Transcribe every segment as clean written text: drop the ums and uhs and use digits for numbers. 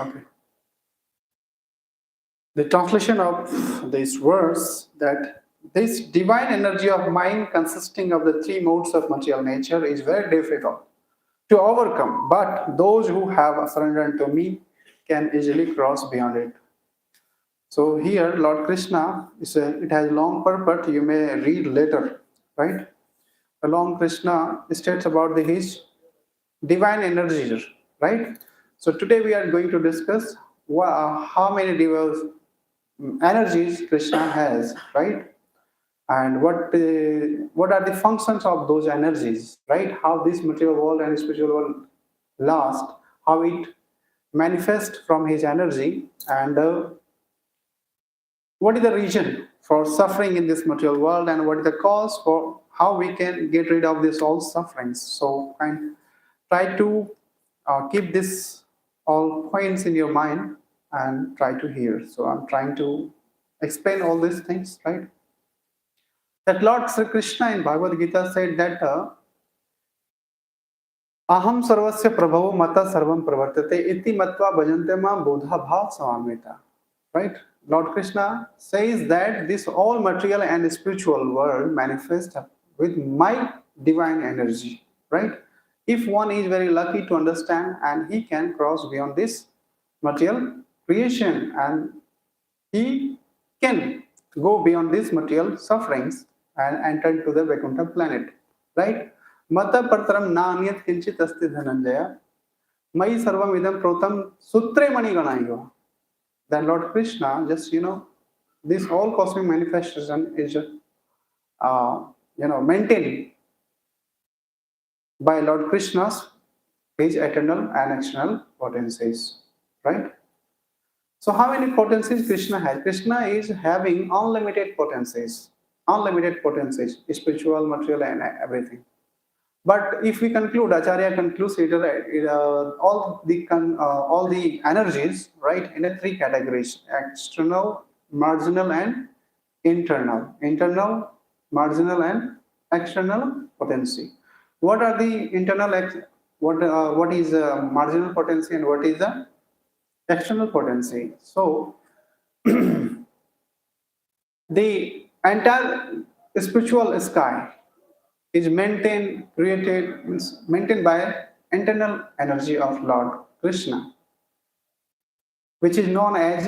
Okay. The translation of this verse that this divine energy of mind consisting of the three modes of material nature is very difficult to overcome, but those who have surrendered to me can easily cross beyond it. So here, Lord Krishna it has long purport. You may read later, right? Along Krishna states about his divine energies, right? So today we are going to discuss how many energies Krishna has, right? And what are the functions of those energies, right? How this material world and spiritual world last, how it manifests from his energy, and what is the reason for suffering in this material world, and what is the cause for how we can get rid of this all sufferings. So and try to keep this all points in your mind and try to hear. So I'm trying to explain all these things, right? That Lord Sri Krishna in Bhagavad Gita said that aham sarvasya prabhavo mata sarvam pravartate iti matva bhajante ma bodha bhav samamita. Right? Lord Krishna says that this all material and spiritual world manifest with my divine energy. Right? If one is very lucky to understand and he can cross beyond this material creation and he can go beyond these material sufferings and enter into the Vaikuntha planet. Right? Mata partaram na anyat kinchit asti dhananjaya mai sarvam idam protam sutre mani ganayo. Then Lord Krishna just this whole cosmic manifestation is maintained by Lord Krishna's his eternal and external potencies, right? So how many potencies Krishna has? Krishna is having unlimited potencies, spiritual, material, and everything. But if we conclude, Acharya concludes all the energies, right, in a three categories: external, marginal, and internal. Internal, marginal, and external potency. What are the what is marginal potency and what is the external potency? So the entire spiritual sky is maintained by internal energy of Lord Krishna, which is known as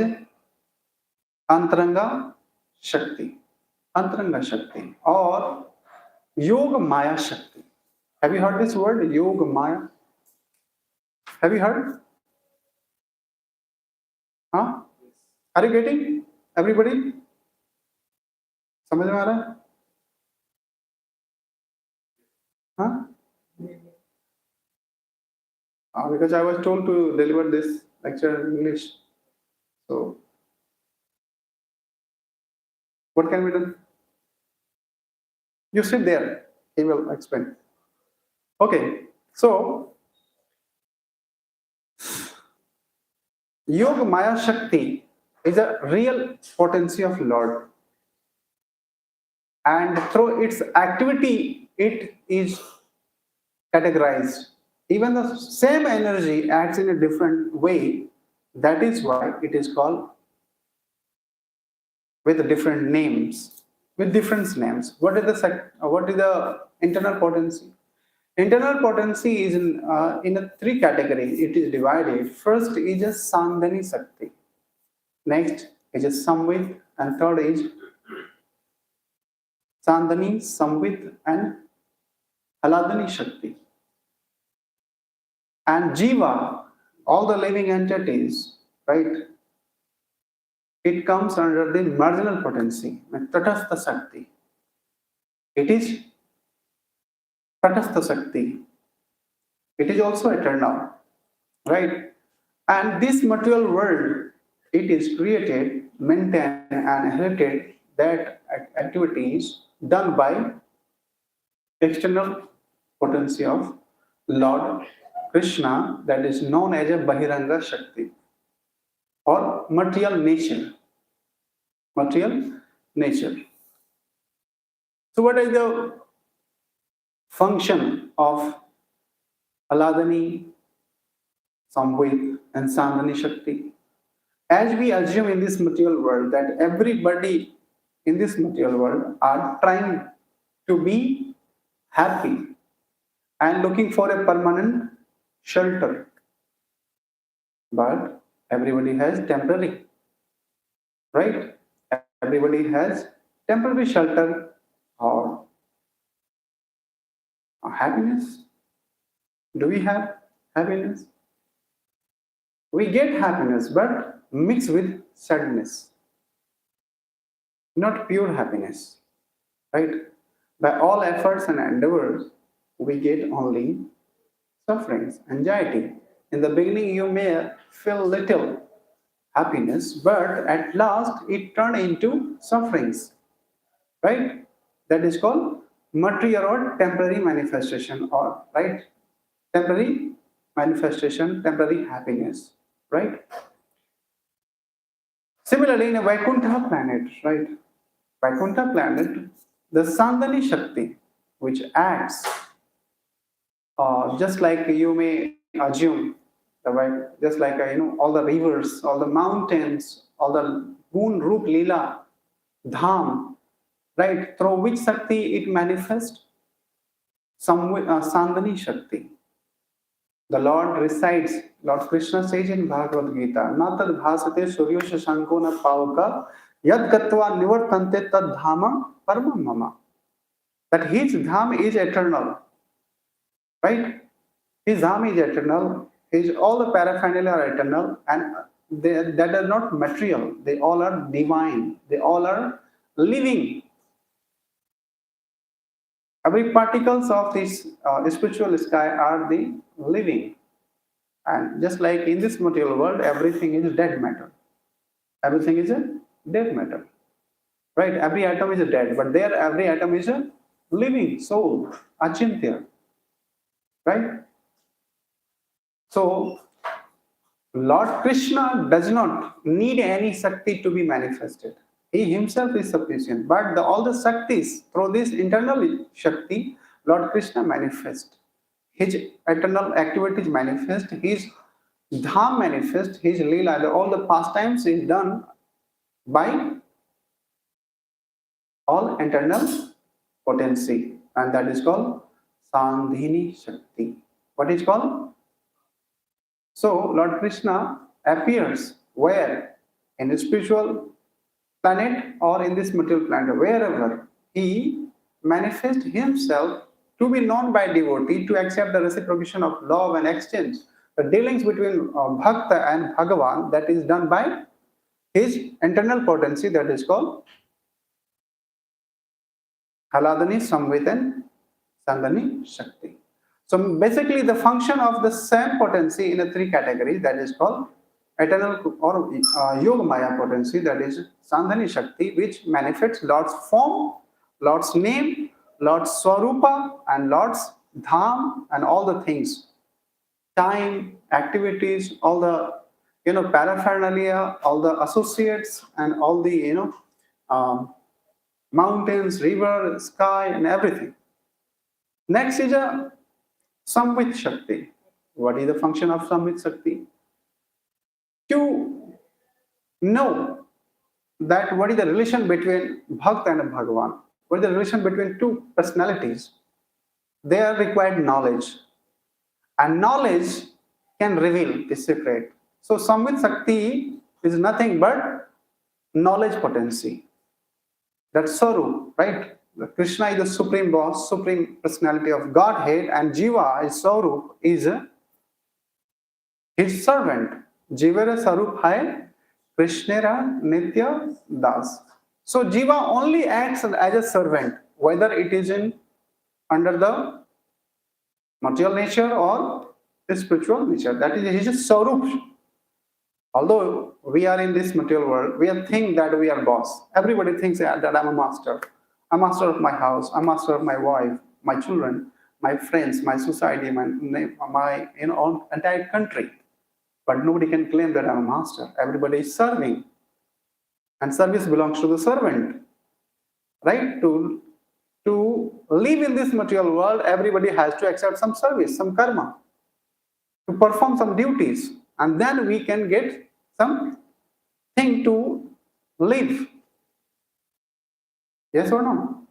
Antaranga Shakti, or Yoga Maya Shakti. Have you heard this word, Yoga Maya? Have you heard? Huh? Are you getting? Everybody? समझ में आ रहा है? Huh? Because I was told to deliver this lecture in English. So, what can be done? You sit there. He will explain. Okay. So, Yoga Maya Shakti is a real potency of Lord. And through its activity, it is categorized. Even the same energy acts in a different way. That is why it is called with different names. What is the internal potency? Internal potency is in a three categories. It is divided. First is a Sandhani Shakti. Next is a Samvit, and third is Sandhani, Samvit, and Haladani Shakti. And Jiva, all the living entities, right? It comes under the marginal potency, Tatastha Shakti. It is Tatastha Shakti. It is also eternal, right? And this material world, it is created, maintained, and inherited that activities done by external potency of Lord Krishna, that is known as a Bahiranga Shakti or material nature. So what is the function of Aladani, Samvit, and Sandhani Shakti. As we assume in this material world that everybody in this material world are trying to be happy and looking for a permanent shelter, but everybody has temporary, right? Everybody has temporary shelter or happiness. Do we have happiness? We get happiness, but mixed with sadness, not pure happiness, right? By all efforts and endeavors, we get only sufferings, anxiety. In the beginning, you may feel little happiness, but at last it turned into sufferings, right? That is called material or temporary manifestation, or right? Temporary manifestation, temporary happiness, right? Similarly, in a Vaikuntha planet, right? Vaikuntha planet, the Sandhani Shakti, which acts just like you may assume, just like all the rivers, all the mountains, all the moon, Roop, Leela, Dham, right? Through which Shakti it manifests? Sandhani Shakti. The Lord resides. Lord Krishna says in Bhagavad Gita, "Na tad bhasate suryo shashanko na pavaka yad gatva nivartante tad dhama paramam mama." That his dham is eternal, right? His dham is eternal. All the paraphernalia are eternal, and that are not material. They all are divine. They all are living. Every particles of this spiritual sky are the living. And just like in this material world, everything is dead matter. Everything is a dead matter. Right? Every atom is a dead, but there every atom is a living soul, achintya. Right? So, Lord Krishna does not need any Shakti to be manifested. He himself is sufficient. But all the Shaktis, through this internal Shakti, Lord Krishna manifests. His eternal activities manifest, his dham manifest, his leela, all the pastimes is done by all internal potency, and that is called Sandhini Shakti. What is called? So Lord Krishna appears where? In a spiritual planet or in this material planet, wherever he manifests himself to be known by devotee, to accept the reciprocation of love and exchange. The dealings between Bhakta and Bhagavan, that is done by his internal potency, that is called Haladani, Samvit and Sandhani Shakti. So basically the function of the same potency in a three categories, that is called eternal or Yoga Maya potency, that is Sandhani Shakti, which manifests Lord's form, Lord's name, Lord's Swarupa and Lord's Dham and all the things, time, activities, all the paraphernalia, all the associates and all the mountains, river, sky and everything. Next is a Samvit Shakti. What is the function of Samvit Shakti? To know that what is the relation between Bhakta and Bhagavan, what is the relation between two personalities. There required knowledge, and knowledge can reveal the secret. So Samvit Shakti is nothing but knowledge potency. That's Sarup, right? Krishna is the supreme boss, supreme personality of Godhead, and Jiva is Sarup, is his servant. Jivara Sarup hai Krishnera Nitya Das. So Jiva only acts as a servant, whether it is under the material nature or the spiritual nature. That is his Sarup. Although we are in this material world, we think that we are boss. Everybody thinks that I'm a master. I'm master of my house. I'm master of my wife, my children, my friends, my society, my entire country. But nobody can claim that I'm a master. Everybody is serving. And service belongs to the servant. Right? To live in this material world, everybody has to accept some service, some karma, to perform some duties. and then we can get some thing to live. Yes or no?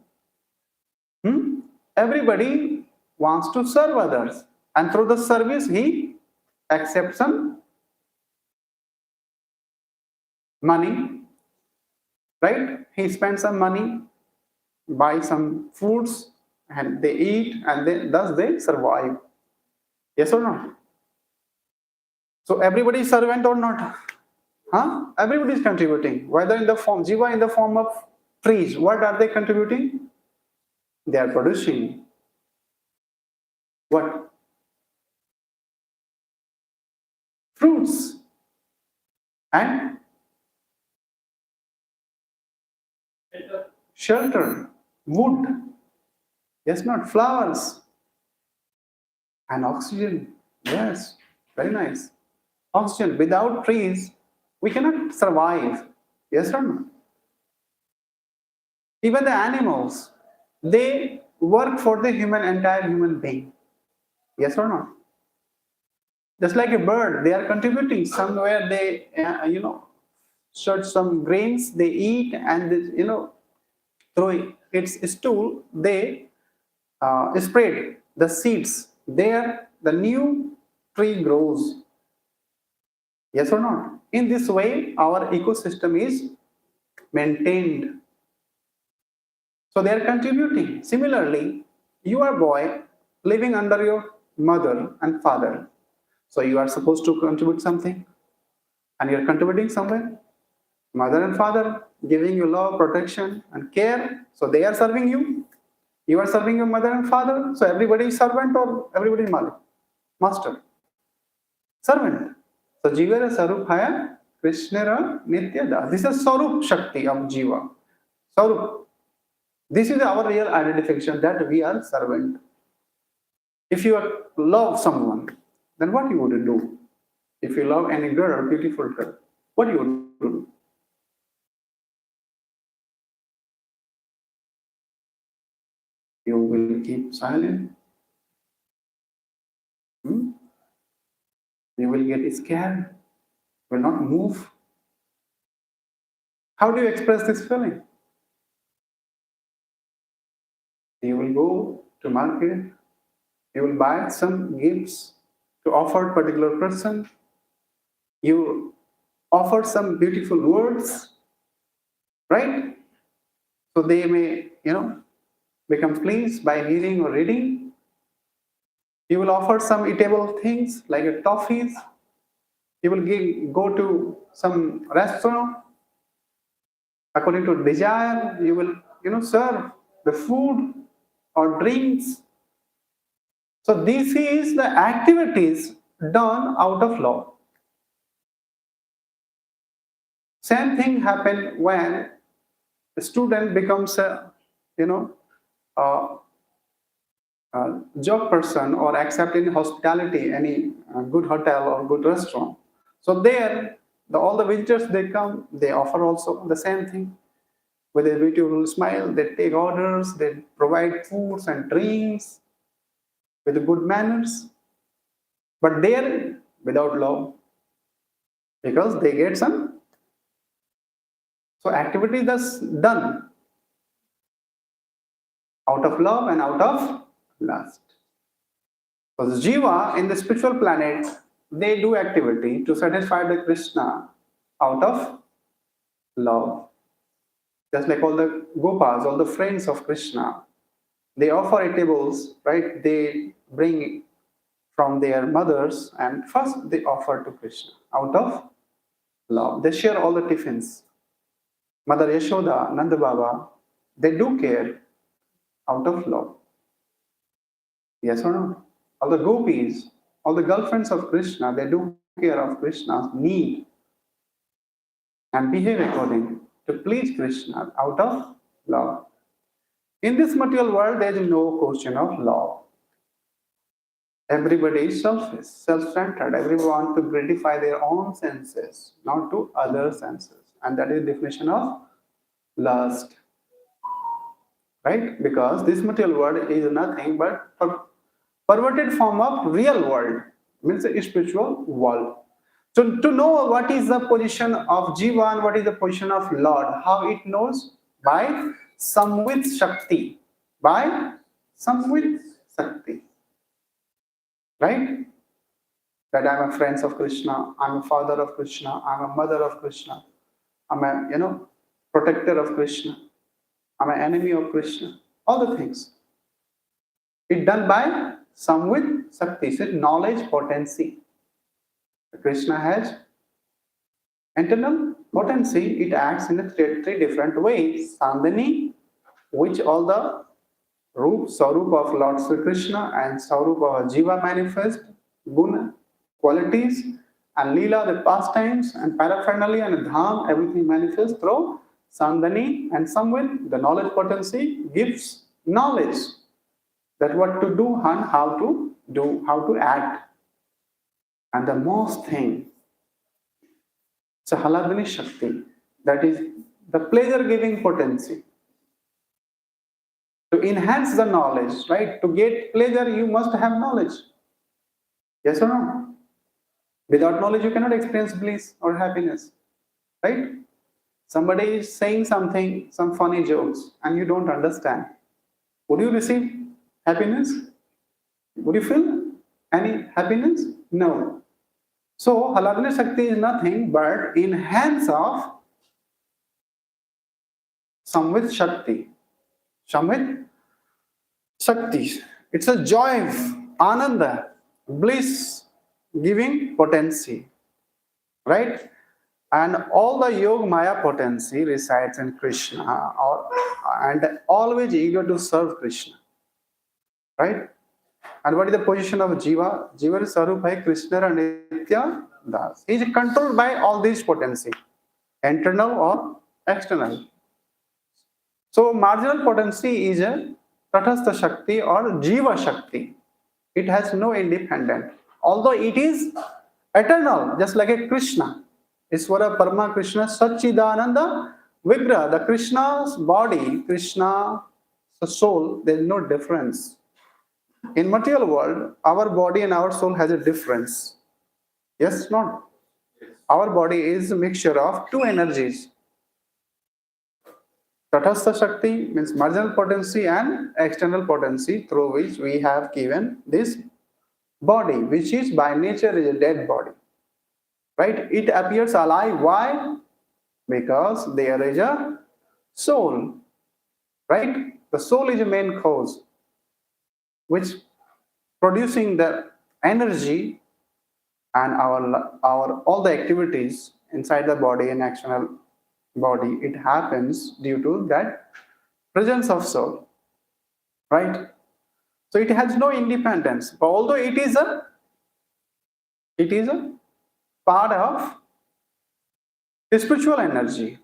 Everybody wants to serve others, and through the service he accepts some money, right? He spends some money, buy some foods, and they eat, and thus they survive. Yes or no? So everybody is servant or not? Everybody is contributing, whether in the form jiva, in the form of trees. What are they contributing? They are producing what? Fruits and shelter, wood, yes, not flowers, and oxygen. Yes, very nice. Oxygen. Without trees, we cannot survive. Yes or no? Even the animals, they work for the entire human being. Yes or not? Just like a bird, they are contributing somewhere. They, search some grains, they eat, and through its stool, they spread the seeds. There, the new tree grows. Yes or not? In this way, our ecosystem is maintained. So they are contributing. Similarly, you are a boy living under your mother and father. So you are supposed to contribute something, and you are contributing somewhere. Mother and father giving you love, protection, and care. So they are serving you. You are serving your mother and father. So everybody is servant or everybody is master. Servant. So Jivara Sarupaya Krishnara Nityada. This is Sarup Shakti of Jiva. Sarup. This is our real identification that we are servant. If you love someone, then what you would do? If you love any girl, beautiful girl, what you would do? You will keep silent. You will get scared. Will not move. How do you express this feeling? You will go to market. You will buy some gifts to offer particular person. You offer some beautiful words, right? So they may, become pleased by hearing or reading. You will offer some eatable things like toffees. You will go to some restaurant according to desire. You will, serve the food or drinks. So this is the activities done out of love. Same thing happen when a student becomes a job person or accept in hospitality, any good hotel or good restaurant. So there, all the visitors they come, they offer also the same thing. With a beautiful smile, they take orders, they provide foods and drinks with good manners. But there, without love, because they get some. So activity thus done out of love and out of lust. So the Jiva in the spiritual planet, they do activity to satisfy the Krishna out of love. Just like all the Gopas, all the friends of Krishna, they offer eatables, right? They bring from their mothers and first they offer to Krishna out of love. They share all the tiffins. Mother Yashoda, Nanda Baba, they do care out of love. Yes or no? All the gopis, all the girlfriends of Krishna, they do care of Krishna's need and behave according to please Krishna out of love. In this material world, there is no question of love. Everybody is selfish, self-centered. Everyone wants to gratify their own senses, not to other senses. And that is the definition of lust. Right? Because this material world is nothing but perverted form of real world, means a spiritual world. To know what is the position of Jiva and what is the position of Lord, how it knows? By Samvit Shakti. By Samvit Shakti. Right? That I'm a friend of Krishna, I'm a father of Krishna, I'm a mother of Krishna, I'm a protector of Krishna, I'm an enemy of Krishna. All the things. It done by Samvit Shakti, so knowledge potency. Krishna has internal potency. It acts in three different ways. Sandhini, which all the Sarup of Lord Sri Krishna and Sarup of Jiva manifest, Guna, qualities, and Leela, the pastimes, and paraphernalia and Dham, everything manifests through Sandhani and Samvit. The knowledge potency gives knowledge that what to do and how to act. And the most thing, so Haladini Shakti, that is the pleasure giving potency. To enhance the knowledge, right? To get pleasure, you must have knowledge. Yes or no? Without knowledge, you cannot experience bliss or happiness, right? Somebody is saying something, some funny jokes, and you don't understand. Would you receive happiness? Would you feel any happiness? No. So, Haladini Shakti is nothing but enhance of Samvit Shakti. Samvit Shakti. It's a joy, ananda, bliss giving potency. Right? And all the Yoga Maya potency resides in Krishna and always eager to serve Krishna. Right? And what is the position of Jiva? Jiva is Sarup by Krishna and Nitya Das. He is controlled by all these potency, internal or external. So marginal potency is a Tathastha Shakti or Jiva Shakti. It has no independent. Although it is eternal, just like a Krishna. Iswara Parama Krishna Satchidananda Vigraha. The Krishna's body, Krishna's soul, there is no difference. In material world, our body and our soul has a difference. Yes, not? Our body is a mixture of two energies. Tathastha Shakti means marginal potency and external potency through which we have given this body, which is by nature is a dead body. Right? It appears alive. Why? Because there is a soul. Right? The soul is a main cause, which producing the energy and our all the activities inside the body and external body. It happens due to that presence of soul. Right? So it has no independence. But although it is a part of spiritual energy.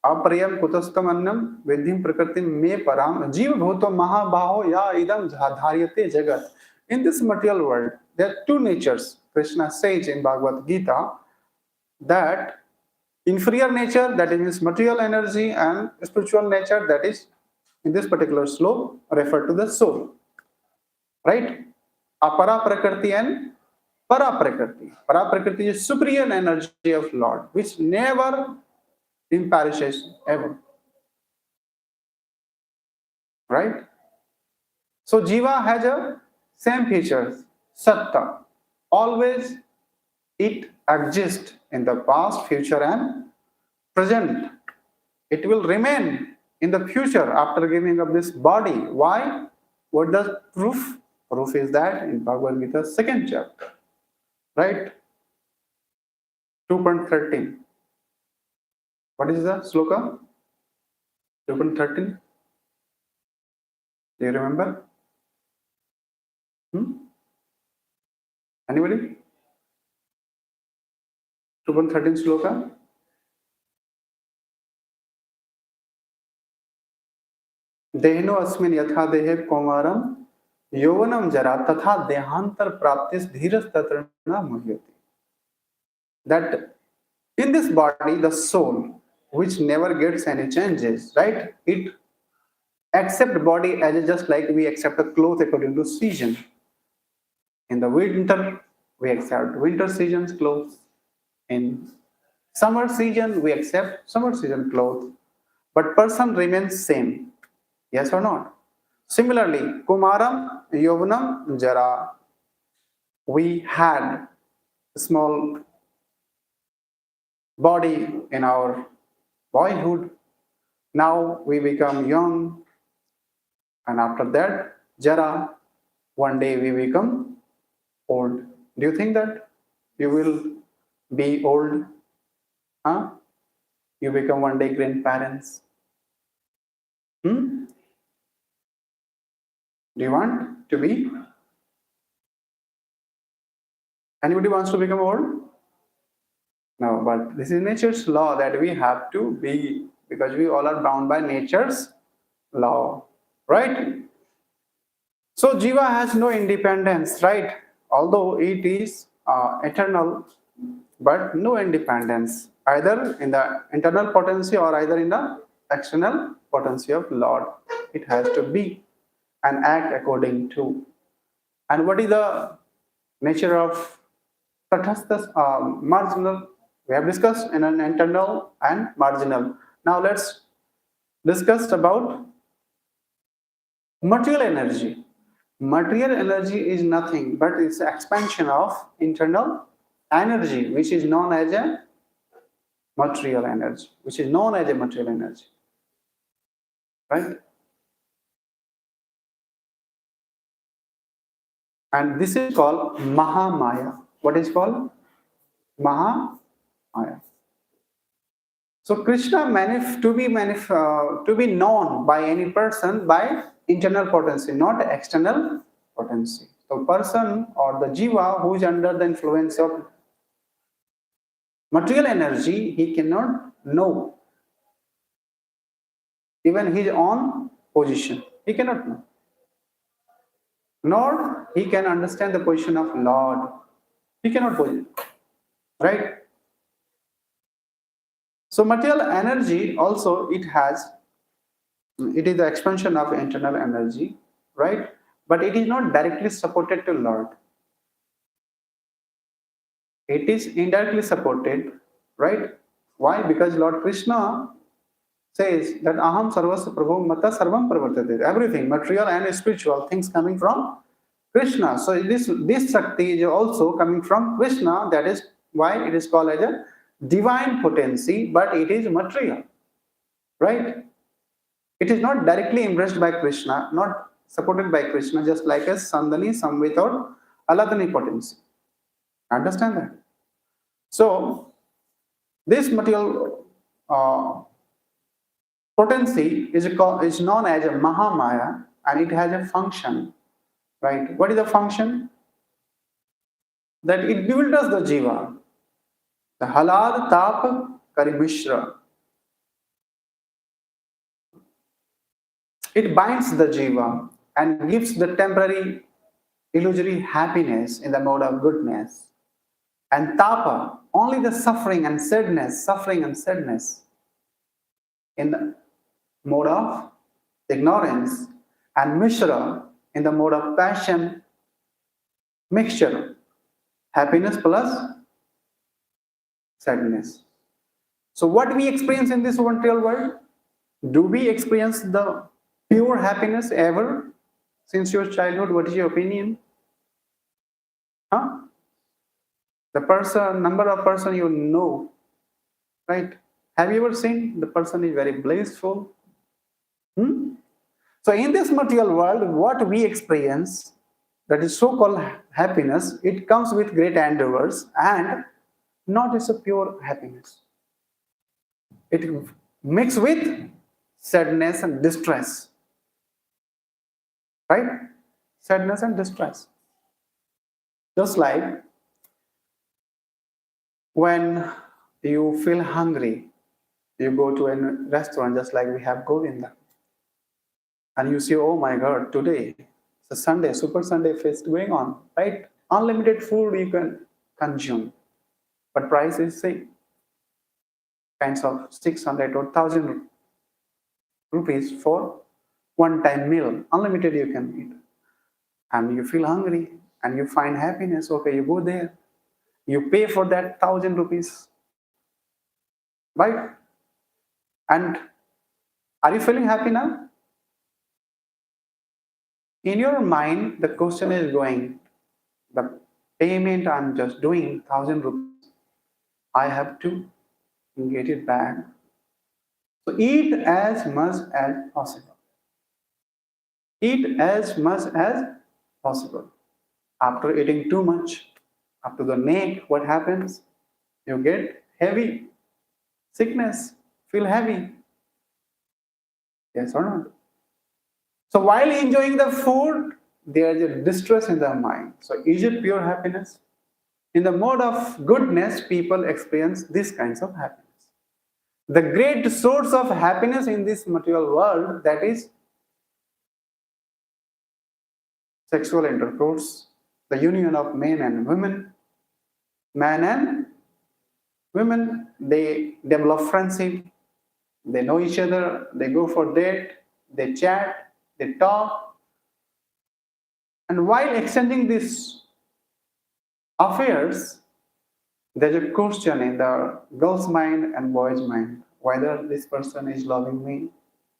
Apariyam kutastam annam vidhim prakritim me param jiva bhuto mahabaho ya idam dharyate jagat. In this material world, there are two natures. Krishna says in Bhagavad Gita that inferior nature, that is material energy, and spiritual nature, that is in this particular slope referred to the soul. Right? Apara prakriti and para prakriti. Para prakriti is superior energy of Lord, which never imperishes ever. Right? So Jiva has a same features. Satta. Always it exists in the past, future, and present. It will remain in the future after giving up this body. Why? What does proof? Proof is that in Bhagavad Gita, second chapter. Right? 2.13. What is the sloka? 2.13. Do you remember? Anybody? 2.13 sloka. Dehno asmin yatha dehe komaram yovanam jara tatha dehantar praptis dhiras tatrana muhyati. That in this body, the soul, which never gets any changes, right? It accepts body as just like we accept a cloth according to season. In the winter, we accept winter season's clothes. In summer season, we accept summer season clothes, but person remains same. Yes or not? Similarly, Kumaram, Yovanam, Jara. We had a small body in our boyhood. Now we become young, and after that, Jara, one day we become old. Do you think that you will be old? Huh? You become one day grandparents. Hmm? Do you want to be? Anybody wants to become old? No, but this is nature's law that we have to be, because we all are bound by nature's law, right? So Jiva has no independence, right? Although it is eternal, but no independence, either in the internal potency or either in the external potency of Lord. It has to be and act according to. And what is the nature of Tathasthas, marginal? We have discussed in an internal and marginal. Now let's discuss about material energy. Material energy is nothing but it's expansion of internal energy, which is known as a material energy, right? And this is called Mahamaya. What is called Mahamaya? So Krishna to be known by any person by internal potency, not external potency. So person or the jiva who is under the influence of material energy, he cannot know even his own position. He cannot know. Nor he can understand the position of Lord. He cannot position. Right? So material energy also it is the expansion of internal energy, right? But it is not directly supported to Lord. It is indirectly supported, right? Why? Because Lord Krishna says that Aham Sarvasya Prabhu Mata Sarvam Pravartate. Everything, material and spiritual things coming from Krishna. So this Shakti is also coming from Krishna. That is why it is called as a divine potency, but it is material, right? It is not directly embraced by Krishna, not supported by Krishna, just like a Sandhani, Samvit or Aladani potency. Understand that? So, this material potency is known as a Mahamaya, and it has a function, right? What is the function? That it bewilders the jiva. The halad tap karimishra. It binds the jiva and gives the temporary illusory happiness in the mode of goodness. And tapa, only the suffering and sadness in the mode of ignorance, and mishra in the mode of passion, mixture, happiness plus sadness. So what we experience in this material world, do we experience the pure happiness ever since your childhood? What is your opinion? Huh? The number of person you know, right? Have you ever seen the person is very blissful? So in this material world, what we experience, that is so-called happiness, it comes with great endeavors and not as a pure happiness. It mixes with sadness and distress, right? Sadness and distress. Just like when you feel hungry, you go to a restaurant, just like we have Govinda, and you see, oh my God, today it's a Sunday, Super Sunday feast going on, right? Unlimited food you can consume, but price is same, kinds of 600 or 1,000 rupees for one-time meal. Unlimited you can eat, and you feel hungry and you find happiness. Okay, you go there, You pay for that 1,000 rupees, right? And are you feeling happy now? In your mind, the question is going, the payment I'm just doing 1,000 rupees, I have to get it back. So eat as much as possible. Eat as much as possible. After eating too much, up to the neck, what happens? You get heavy, sickness, feel heavy. Yes or not? So while enjoying the food, there is a distress in the mind. So is it pure happiness? In the mode of goodness, people experience these kinds of happiness. The great source of happiness in this material world, that is sexual intercourse, the union of men and women. Men and women, they develop friendship, they know each other, they go for date, they chat, they talk, and while exchanging these affairs, there's a question in the girl's mind and boy's mind whether this person is loving me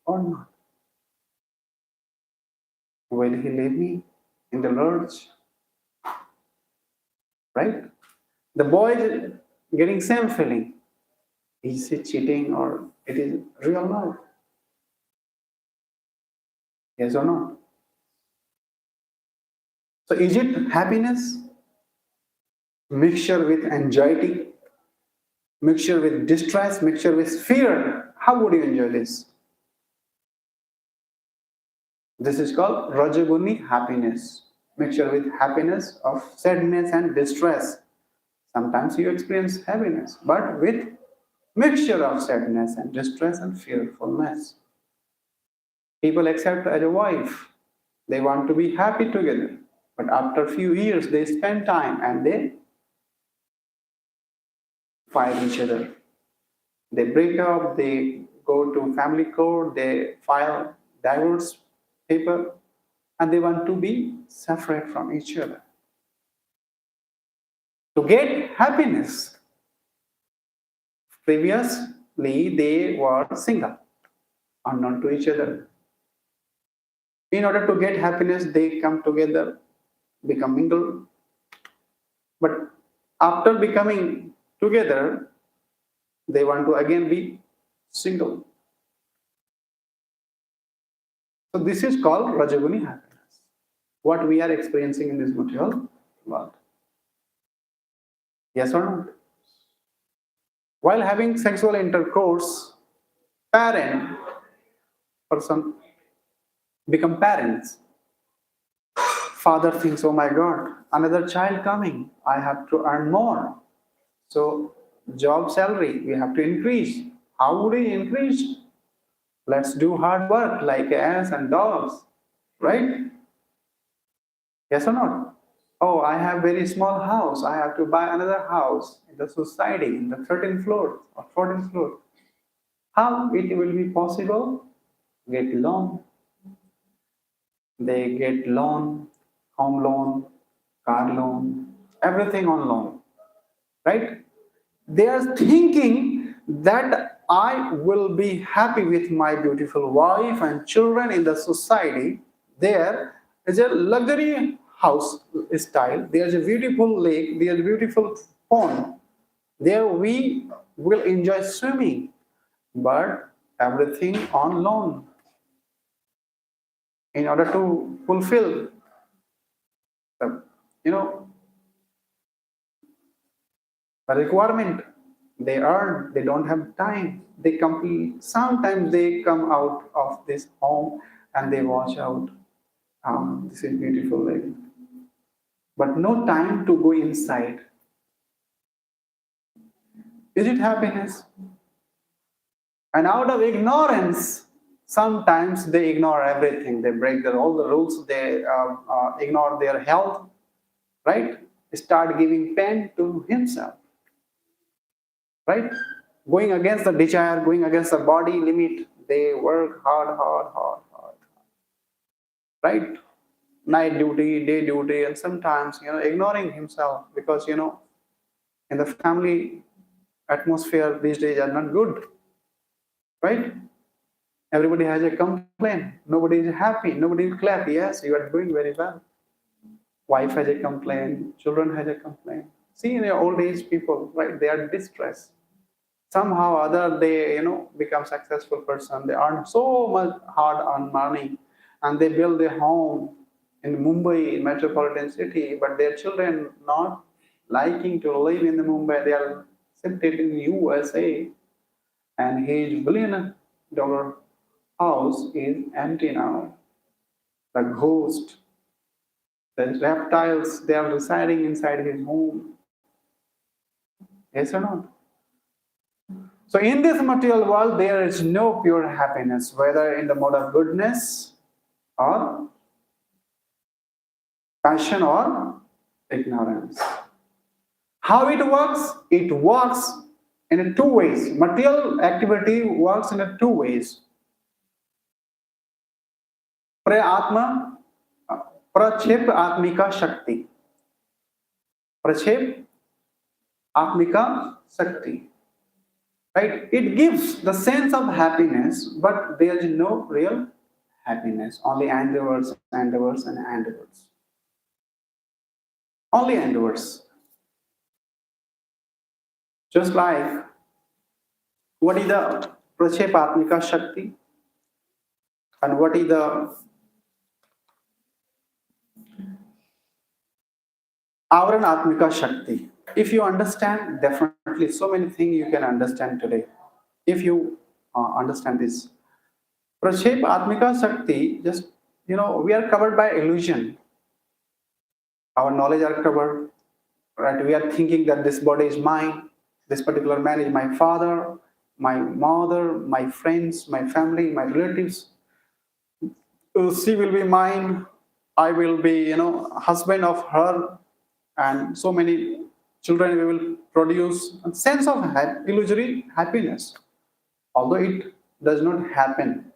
or not. Will he leave me in the lurch? Right? The boy is getting same feeling. Is he cheating or it is real love? Yes or no? So is it happiness? Mixture with anxiety, mixture with distress, mixture with fear. How would you enjoy this? This is called Rajaguni happiness. Mixture with happiness of sadness and distress. Sometimes you experience happiness, but with mixture of sadness and distress and fearfulness. People accept as a wife. They want to be happy together. But after a few years, they spend time and they fight each other. They break up, they go to family court, they file divorce paper, and they want to be separate from each other. To get happiness, previously they were single, unknown to each other. In order to get happiness, they come together, become mingled. But after becoming together, they want to again be single. So this is called Rajaguni happiness. What we are experiencing in this material world. Yes or not? While having sexual intercourse, parent person become parents. Father thinks, oh my God, another child coming. I have to earn more. So job salary, we have to increase. How would we increase? Let's do hard work like ants and dogs, right? Yes or not? Oh, I have very small house. I have to buy another house in the society in the 13th floor or 14th floor. How it will be possible? Get loan. They get loan, home loan, car loan, everything on loan, right? They are thinking that I will be happy with my beautiful wife and children in the society. There is a luxury house style. There is a beautiful lake. There is a beautiful pond. There we will enjoy swimming, but everything on loan. In order to fulfill the, you know, the requirement, they earn, they don't have time, they complete, sometimes they come out of this home and they watch out, this is beautiful lake, but no time to go inside. Is it happiness? And out of ignorance, sometimes they ignore everything, they break all the rules, they ignore their health, right? Start giving pain to himself, right? Going against the desire, going against the body limit, they work hard, right? Night duty, day duty, and sometimes, ignoring himself because, In the family atmosphere these days are not good, right? Everybody has a complaint. Nobody is happy. Nobody will clap. Yes, you are doing very well. Wife has a complaint. Children has a complaint. See, in the old age people, right? They are distressed. Somehow or other they become successful person. They earn so much hard earned money, and they build a home in Mumbai metropolitan city. But their children not liking to live in the Mumbai. They are settled in USA, and his $1 billion house is empty now. The ghost, the reptiles, they are residing inside his home. Yes or not? So, in this material world, there is no pure happiness, whether in the mode of goodness or passion or ignorance. How it works? It works in two ways. Material activity works in two ways. प्रआत्मा प्रक्षेप आत्मिका शक्ति प्रक्षेप आत्मिका शक्ति, right? It gives the sense of happiness, but there is no real happiness, only endeavors, endeavors, and endeavors, only endeavors. Just like, what is the prachep atmika shakti and what is the avaran atmika shakti? If you understand, definitely so many things you can understand today. If you understand this, prachep atmika shakti, just we are covered by illusion. Our knowledge are covered, right? We are thinking that this body is mine, this particular man is my father, my mother, my friends, my family, my relatives. She will be mine. I will be, husband of her, and so many children we will produce. A sense of illusory happiness, although it does not happen,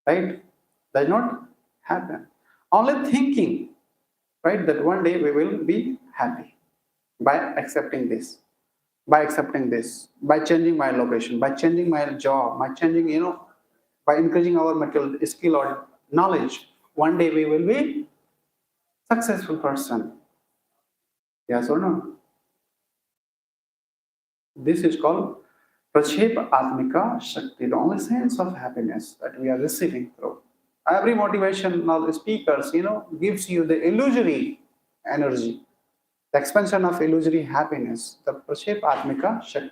right? Does not happen. Only thinking, right, that one day we will be happy by accepting this, by changing my location, by changing my job, by changing, by increasing our material skill or knowledge. One day we will be successful person. Yes or no? This is called Prachep Atmika Shakti, the only sense of happiness that we are receiving through. Every motivational speakers, gives you the illusory energy, the expansion of illusory happiness, the Prachep Atmika Shakti.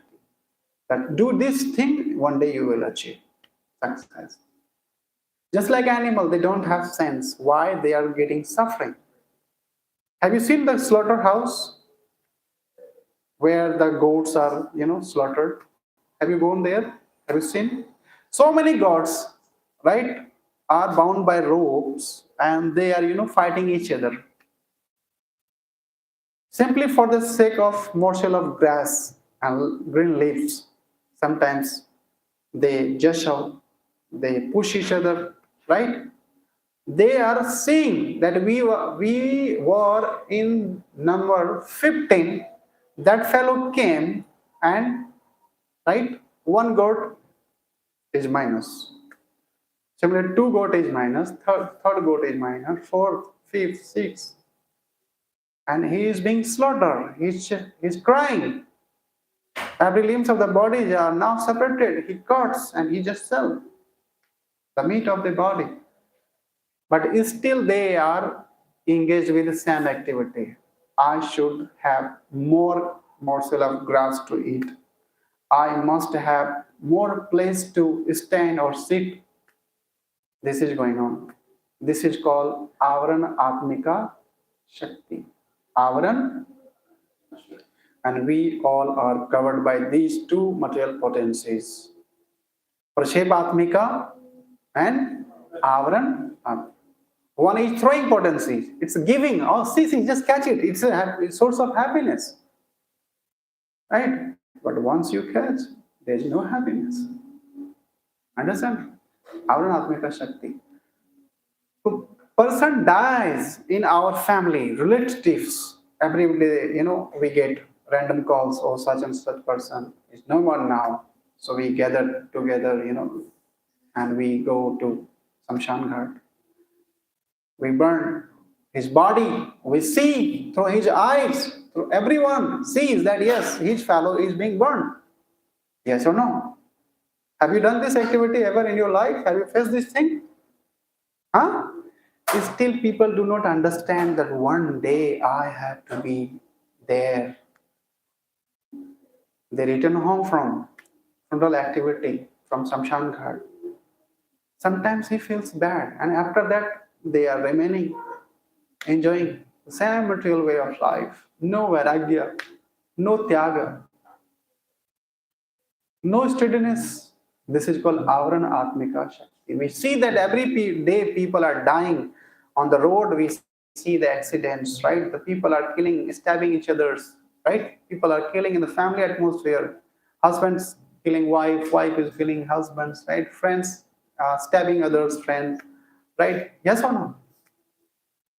That do this thing, one day you will achieve success. Just like animal, they don't have sense why they are getting suffering. Have you seen the slaughterhouse where the goats are, slaughtered? Have you gone there? Have you seen? So many goats, right, are bound by ropes and they are, fighting each other. Simply for the sake of morsel of grass and green leaves. Sometimes they jostle, they push each other, right? They are seeing that we were in number 15. That fellow came and, right, one goat is minus. Similarly, two goat is minus, third goat is minus, fourth, fifth, sixth. And he is being slaughtered. He's crying. Every limbs of the body are now separated. He cuts and he just sells the meat of the body. But still they are engaged with the same activity. I should have more morsel of grass to eat. I must have more place to stand or sit. This is going on. This is called Avaran Atmika Shakti. Avaran, and we all are covered by these two material potencies. Prachep Atmika and Avaran Atmika. One is throwing potency. It's giving. Oh, see, just catch it. It's a source of happiness. Right? But once you catch, there's no happiness. Understand? Avaran Atmika Shakti. So, person dies in our family, relatives. Every day, we get random calls, oh, such and such person is no more now. So we gather together, and we go to some Shankha. We burn his body. We see through his eyes, through everyone sees that yes, his fellow is being burned. Yes or no? Have you done this activity ever in your life? Have you faced this thing? Huh? Still, people do not understand that one day I have to be there. They return home from funeral activity, from Samshan Ghat. Sometimes he feels bad, and after that, they are remaining, enjoying the same material way of life. No vairagya, no tyaga, no steadiness. This is called Avran Atmika Shakti. We see that every day people are dying on the road. We see the accidents, right? The people are killing, stabbing each others, right? People are killing in the family atmosphere. Husbands killing wife, wife is killing husbands, right? Friends stabbing others' friends, right? Yes or no?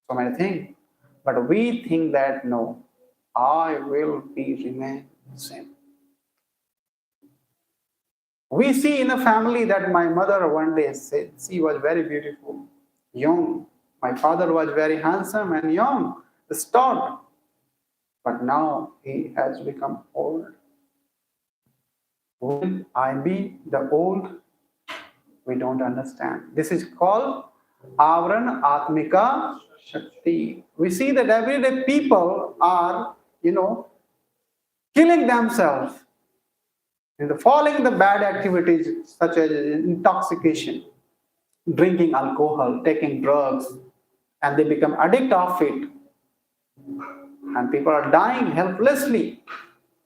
So many things. But we think that no, I will be remain same. We see in a family that my mother one day said she was very beautiful, young. My father was very handsome and young, stout. But now he has become old. Will I be the old? We don't understand. This is called Avran Atmika Shakti. We see that everyday people are, killing themselves in the following the bad activities such as intoxication, drinking alcohol, taking drugs, and they become addict of it. And people are dying helplessly,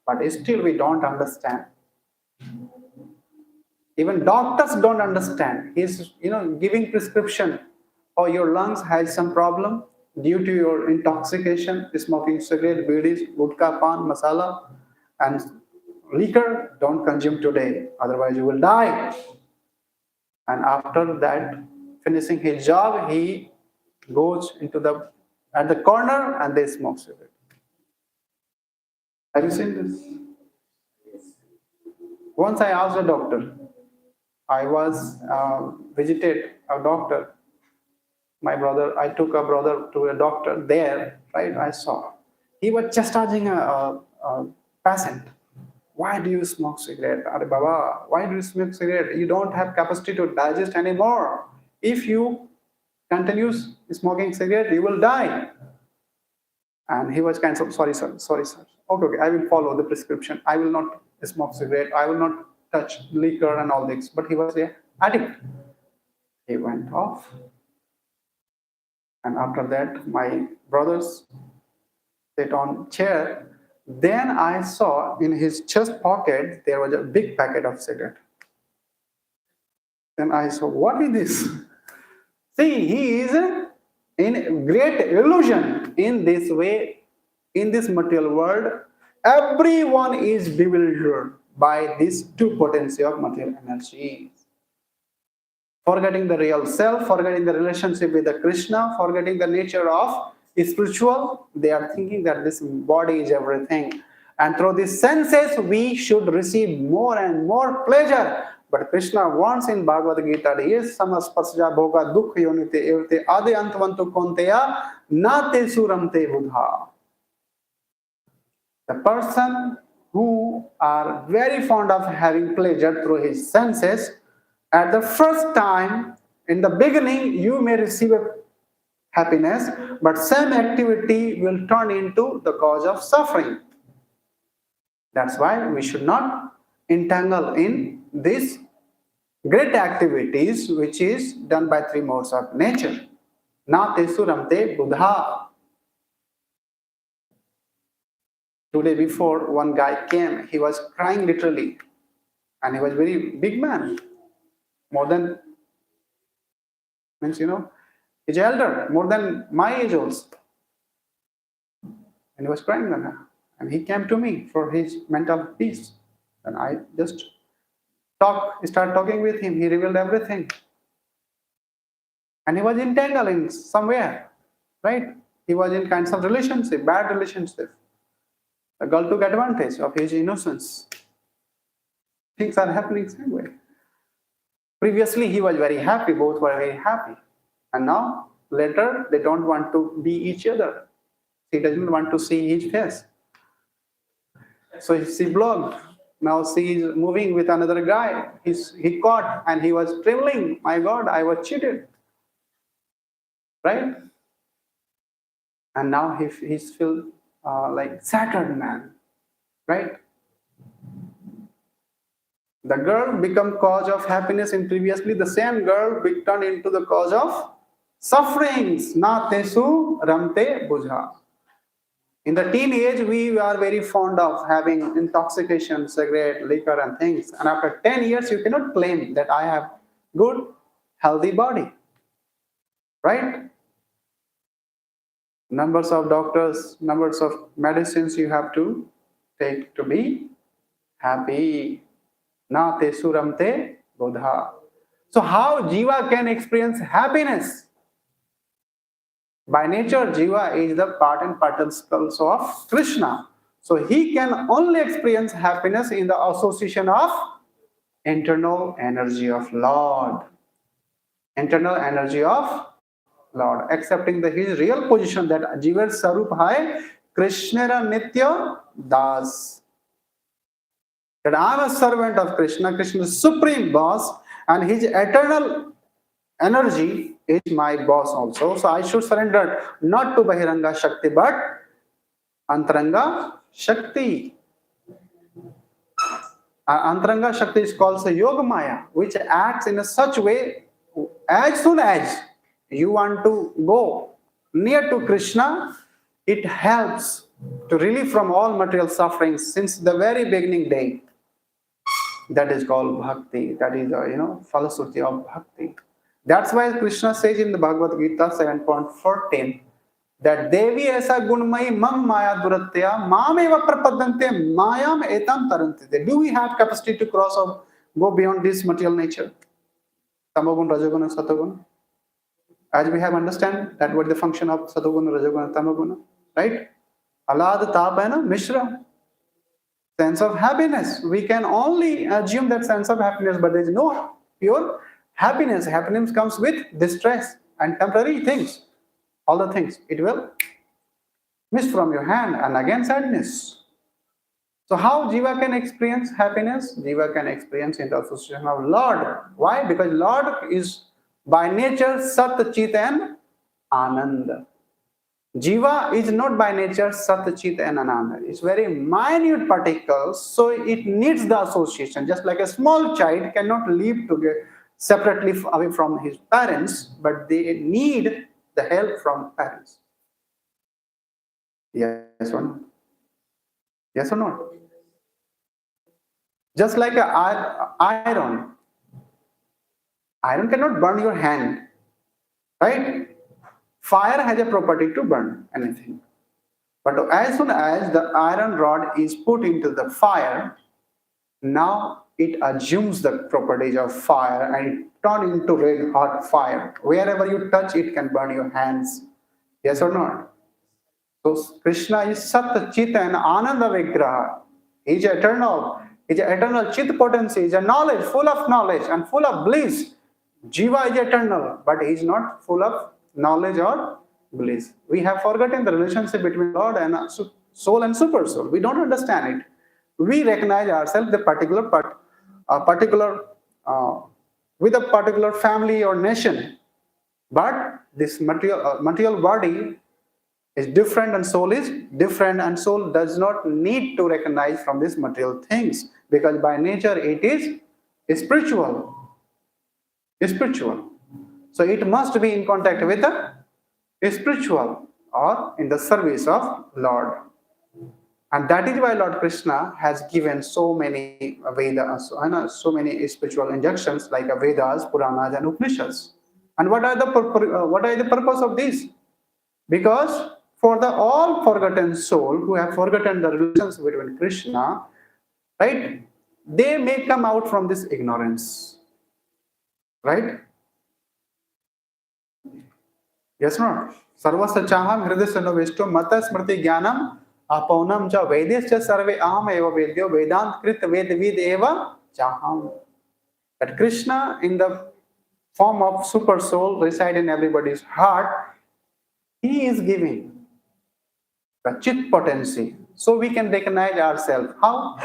but still we don't understand. Even doctors don't understand. He's giving prescription. Or your lungs has some problem due to your intoxication, smoking cigarette, bidis, gudka, pan, masala, and liquor. Don't consume today, otherwise you will die. And after that, finishing his job, he goes at the corner and they smoke cigarette. Have you seen this? Once I asked a doctor. I was visited a doctor. I took a brother to a doctor there, right? I saw. He was chastising a patient. Why do you smoke cigarette? Are Baba, why do you smoke cigarette? You don't have capacity to digest anymore. If you continue smoking cigarette, you will die. And he was kind of, sorry sir. Okay, I will follow the prescription. I will not smoke cigarette. I will not touch liquor and all this. But he was an addict. He went off. And after that, my brothers sit on chair. Then I saw in his chest pocket, there was a big packet of cigarette. Then I saw, what is this? See, he is in great illusion. In this way, in this material world, everyone is bewildered by these two potency of material energies. Forgetting the real self, forgetting the relationship with the Krishna, forgetting the nature of spiritual, they are thinking that this body is everything. And through these senses, we should receive more and more pleasure. But Krishna wants in Bhagavad Gita, yes, samasparsja bhoga dukh yonite evte adi antvantu konteya nate suramte buddha. The person who are very fond of having pleasure through his senses, at the first time, in the beginning, you may receive a happiness, but same activity will turn into the cause of suffering. That's why we should not entangle in these great activities which is done by three modes of nature. Na te suramte buddha. Today before, one guy came, he was crying literally, and he was very big man, more than, he's elder, more than my age also. And he was crying like that. And he came to me for his mental peace. And I just start talking with him. He revealed everything. And he was entangled in somewhere, right? He was in kinds of relationship, bad relationship. The girl took advantage of his innocence. Things are happening same way. Previously, he was very happy, both were very happy. And now, later, they don't want to be each other. He doesn't want to see his face. So she blocked. Now she is moving with another guy. He caught and he was trembling. My God, I was cheated. Right? And now he's feel like shattered man. Right? The girl become cause of happiness in previously. The same girl turned into the cause of sufferings. Na tesu ramte bujha. In the teenage, we are very fond of having intoxication, cigarette, liquor, and things. And after 10 years, you cannot claim that I have good, healthy body. Right? Numbers of doctors, numbers of medicines you have to take to be happy. Na te suramte bodha. So how Jiva can experience happiness? By nature, Jiva is the part and particles of Krishna. So he can only experience happiness in the association of internal energy of Lord. Internal energy of Lord. Accepting his real position that Jiva Sarup Hai Krishna Nitya Das. That I am a servant of Krishna, Krishna's supreme boss, and his eternal energy is my boss also. So I should surrender not to Bahiranga Shakti but Antaranga Shakti. Antaranga Shakti is called Yoga Maya, which acts in a such way as soon as you want to go near to Krishna, it helps to relieve from all material sufferings since the very beginning day. That is called bhakti. That is philosophy of bhakti. That's why Krishna says in the Bhagavad Gita 7.14 that Devi aisa gunmai mam maya duratya mameva prapadante mayam etam tarantite. Do we have capacity to cross or go beyond this material nature? Tamagun, Rajagun, Satagun. As we have understand that what the function of Satagun, Rajagun, Tamagun, right? Alad Tapana Mishra. Sense of happiness. We can only assume that sense of happiness, but there is no pure happiness. Happiness comes with distress and temporary things. All the things. It will miss from your hand and again sadness. So how Jiva can experience happiness? Jiva can experience in the association of Lord. Why? Because Lord is by nature Sat, Chit and Anand. Jiva is not by nature Sat, Chit and Ananda. It's very minute particles, so it needs the association. Just like a small child cannot live together separately away from his parents, but they need the help from parents. Yes or not? Yes or not? Just like an iron. Iron cannot burn your hand, right? Fire has a property to burn anything. But as soon as the iron rod is put into the fire, now it assumes the properties of fire and it turns into red hot fire. Wherever you touch, it can burn your hands. Yes or not? So Krishna is Sat, Chit and Ananda Vigraha. He is eternal. He is eternal Chit potency. He is a knowledge, full of knowledge and full of bliss. Jiva is eternal, but he is not full of knowledge or bliss. We have forgotten the relationship between Lord and soul and super soul. We don't understand it. We recognize ourselves the with a particular family or nation, but this material body is different and soul is different, and soul does not need to recognize from these material things because by nature it is spiritual. Spiritual. So it must be in contact with the spiritual or in the service of Lord. And that is why Lord Krishna has given so many Vedas, so many spiritual injunctions like Vedas, Puranas, and Upanishads. And what are the purpose of this? Because for the all forgotten soul who have forgotten the relations between Krishna, right? They may come out from this ignorance, right? Yes or no? Sarvasya chaham hridaya sano vesto mata smriti jnanam Apaunam cha Vedescha sarve aham eva vedyo Vedant krit vedvid eva chaham. That Krishna in the form of super soul reside in everybody's heart, he is giving the chit potency. So we can recognize ourselves. How?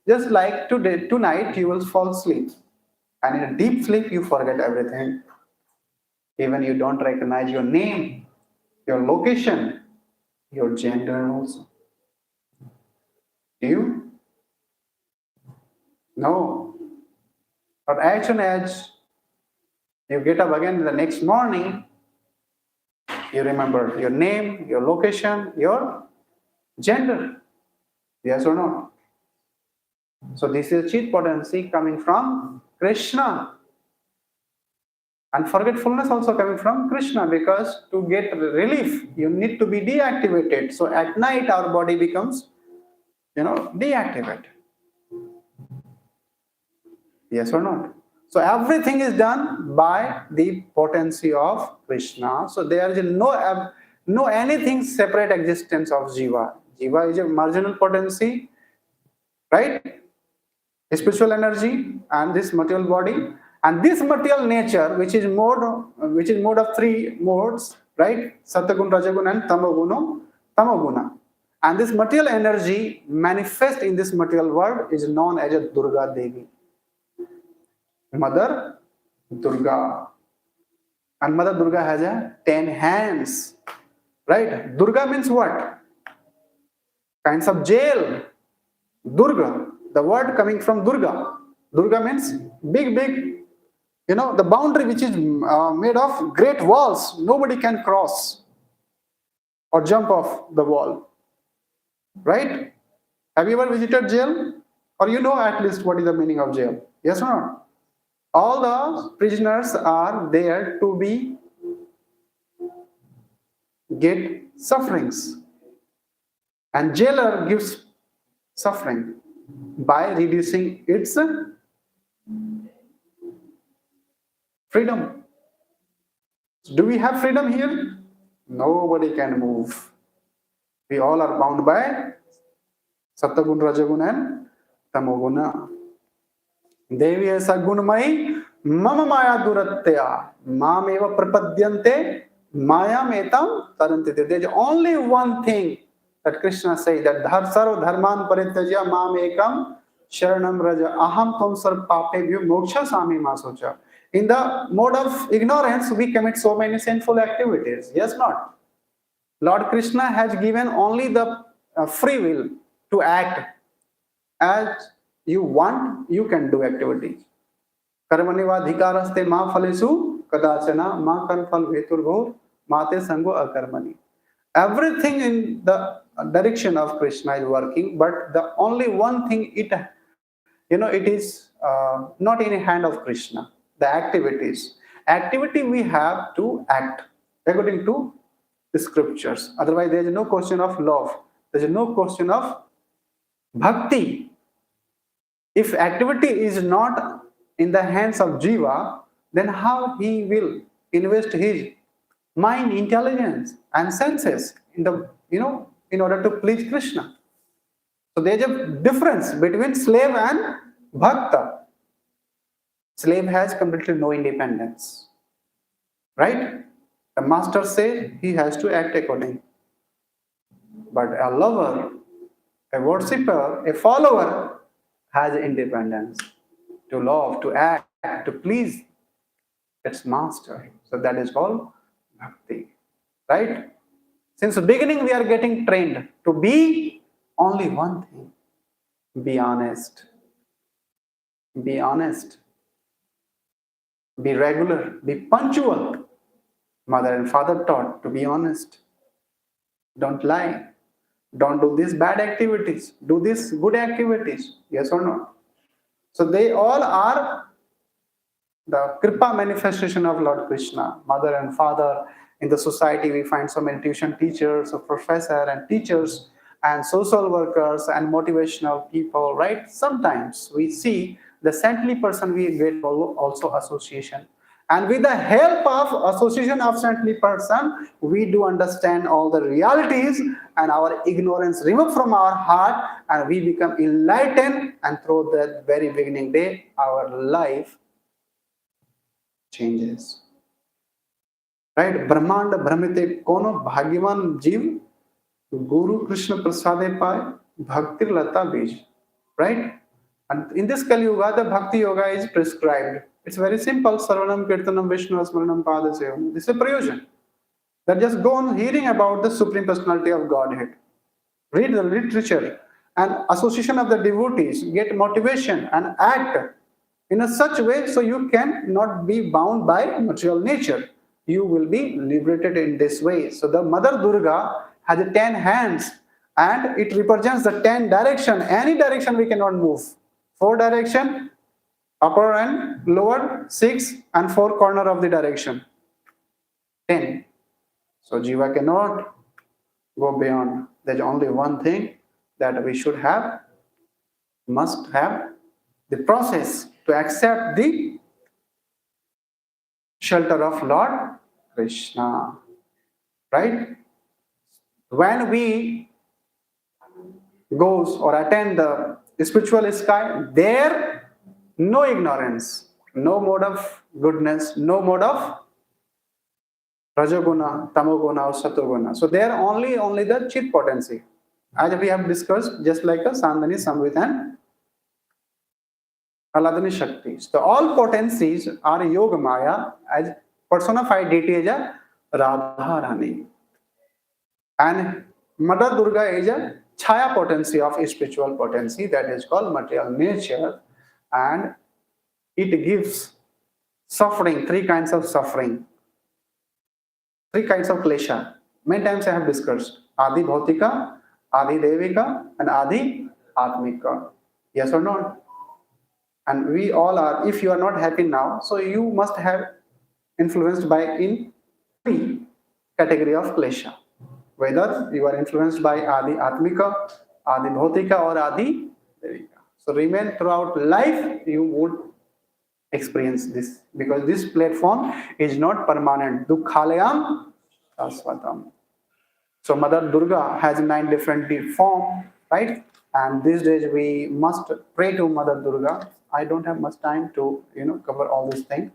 Just like today, tonight you will fall asleep. And in a deep sleep you forget everything. Even you don't recognize your name, your location, your gender also. Do you? No. But as soon as you get up again the next morning, you remember your name, your location, your gender. Yes or no? So this is cheat potency coming from Krishna. And forgetfulness also coming from Krishna, because to get relief, you need to be deactivated. So at night our body becomes, deactivated. Yes or not? So everything is done by the potency of Krishna. So there is no anything separate existence of Jiva. Jiva is a marginal potency, right? A spiritual energy and this material body. And this material nature, which is mode of three modes, right? Sattvagun, Rajagun, and Tamoguna. And this material energy manifest in this material world is known as a Durga Devi. Mother Durga. And Mother Durga has 10 hands. Right? Durga means what? Kinds of jail. Durga. The word coming from Durga. Durga means big, the boundary which is made of great walls. Nobody can cross or jump off the wall. Right? Have you ever visited jail? Or you know at least what is the meaning of jail? Yes or no? All the prisoners are there to get sufferings. And jailer gives suffering by reducing its freedom. Do we have freedom here? Nobody can move. We all are bound by Sattvagun, Rajagun, and Tamoguna. Devi sagunmai mama maya duratya mameva prapadyante maya metam taranti. There is only one thing that Krishna says, that sarva dharman parityajya mam ekam sharanam raja aham tvam sarva papebhyo moksha sami masocha. In the mode of ignorance, we commit so many sinful activities. Yes, not? Lord Krishna has given only the free will to act as you want. You can do activities. Karmaniva dhikaraste ma phalesu kadachana ma karmphal veturbhur mate sango akarmani. Everything in the direction of Krishna is working, but the only one thing it is not in the hand of Krishna. The activity we have to act according to the scriptures. Otherwise, there is no question of love. There is no question of bhakti. If activity is not in the hands of Jiva, then how he will invest his mind, intelligence, and senses in order to please Krishna? So there is a difference between slave and bhakta. Slave has completely no independence, right? The master says he has to act according. But a lover, a worshipper, a follower has independence to love, to act, to please its master. So that is called bhakti, right? Since the beginning, we are getting trained to be only one thing: be honest. Be honest. Be regular. Be punctual. Mother and father taught to be honest. Don't lie. Don't do these bad activities. Do these good activities. Yes or no? So they all are the Kripa manifestation of Lord Krishna. Mother and father. In the society, we find so many tuition teachers, so professor and teachers, and social workers and motivational people, right? Sometimes we see the saintly person, we get also association. And with the help of association of saintly person, we do understand all the realities and our ignorance removed from our heart, and we become enlightened, and through that very beginning day, our life changes. Right? Brahmand Brahmite Kono Bhagyavan Jeev Guru Krishna Prasade Pai Bhakti Lata Bij. Right? And in this Kali Yuga, the Bhakti Yoga is prescribed. It's very simple. Sarvanam Kirtanam Vishnu Smaranam Padasevam. This is a prayojan. That just go on hearing about the Supreme Personality of Godhead. Read the literature and association of the devotees, get motivation and act in a such way so you can not be bound by material nature. You will be liberated in this way. So the Mother Durga has 10 hands and it represents the 10 direction. Any direction we cannot move. 4 direction, upper and lower, 6 and 4 corner of the direction. 10. So Jiva cannot go beyond. There's only one thing that we should have, must have the process to accept the shelter of Lord Krishna. Right? When we goes or attend the spiritual sky, there no ignorance, no mode of goodness, no mode of Rajaguna, Tamoguna or Satoguna. So there only the chit potency. As we have discussed, just like a Sandhani, Samvit and Aladani Shakti. So all potencies are Yoga Maya, as personified deity is a Radha Rani. And Mother Durga is a Chaya potency of spiritual potency, that is called material nature, and it gives suffering, 3 kinds of suffering, 3 kinds of klesha. Many times I have discussed Adi Bhautika, Adi Devika, and Adi Atmika. Yes or not? And we all are, if you are not happy now, so you must have influenced by in 3 category of klesha. Whether you are influenced by Adi Atmika, Adi Bhautika, or Adi Devika. So remain throughout life, you would experience this, because this platform is not permanent. Dukhalayam Shasvatam. So Mother Durga has 9 different forms, right? And these days we must pray to Mother Durga. I don't have much time to cover all these things.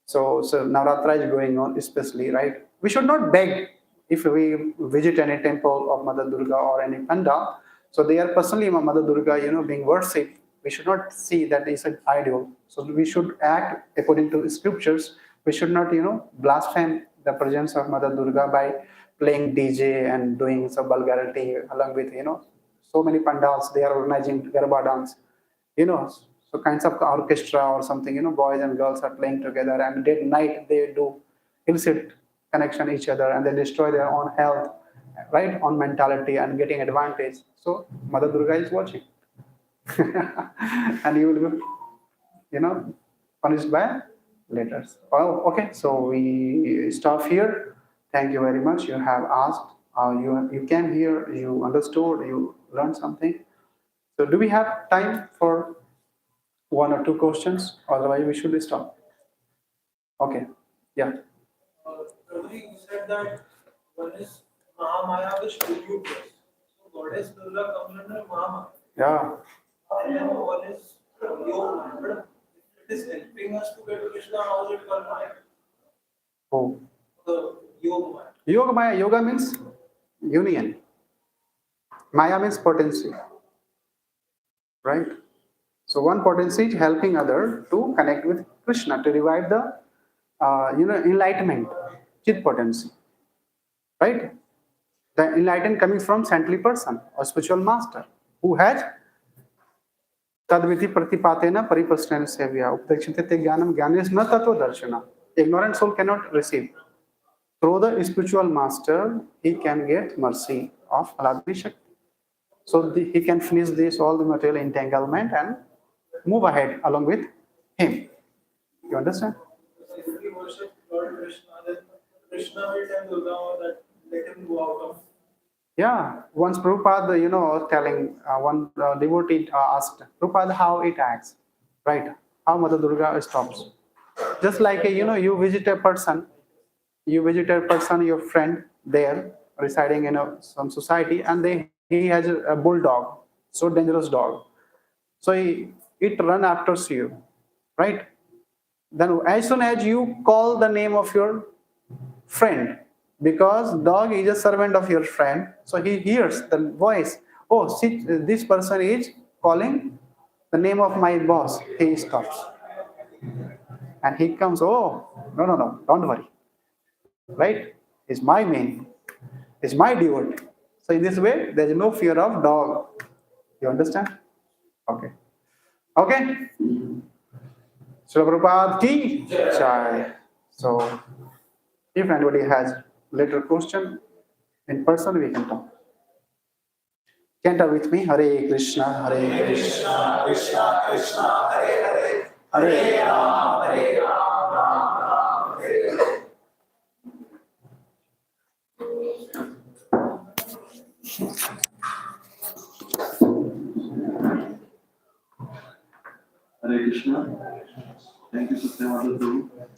So Navratri is going on, especially, right? We should not beg if we visit any temple of Mother Durga or any pandal. So they are personally Mother Durga, being worshipped. We should not see that is an idol. So we should act according to scriptures. We should not, blaspheme the presence of Mother Durga by playing DJ and doing some vulgarity along with, so many pandals. They are organizing Garba dance, so kinds of orchestra or something, boys and girls are playing together, and at night they do illicit connection each other, and they destroy their own health, right, on mentality and getting advantage. So Mother Durga is watching. And you will be, punished by later. Oh, okay. So we stop here. Thank you very much. You have asked, you came here, you understood, you learned something. So do we have time for 1 or 2 questions? Otherwise, we should stop. Okay. Yeah. Prabhu, you said that one is Mahamaya, which tribute us. So Goddess Durga comes under Mahamaya. Yeah. And then one is Yoga. But it is helping us to get to Krishna. How is it called Maya? Oh. The Yoga Maya. Yoga Maya. Yoga means union. Maya means potency. Right? So one potency is helping other to connect with Krishna, to revive the enlightenment, chit potency. Right? The enlightened coming from saintly person or spiritual master who has tadviti pratipatena paripasthena sevya updakshite jnanam jnanis na tattva darshana. Ignorant soul cannot receive. Through the spiritual master, he can get mercy of Aladni Shakti. So he can finish this all the material entanglement and move ahead along with him. You understand? If we worship Lord Krishna, then Krishna will tell Durga that let him go out of. Yeah. Once Prabhupada, was telling, one devotee asked Prabhupada how it acts, right? How Mother Durga stops. Just like you visit a person, your friend there residing in some society, and he has a bulldog, so dangerous dog. So it run after you, right? Then as soon as you call the name of your friend, because dog is a servant of your friend, so he hears the voice. Oh, see, this person is calling the name of my boss. He stops and he comes. Oh, no, no, no, don't worry, right? It's my main, it's my devotee. So in this way, there is no fear of dog. You understand? Okay. Okay. Srila Prabhupada ki jai. So if anybody has later question in person, we can talk. Chant out with me. Hare Krishna, Hare Krishna, Krishna Krishna, Hare Hare, Hare Ram, Hare Ram, Ram Ram, Hare Hare. Hare Krishna. Thank you, Satya Madhav.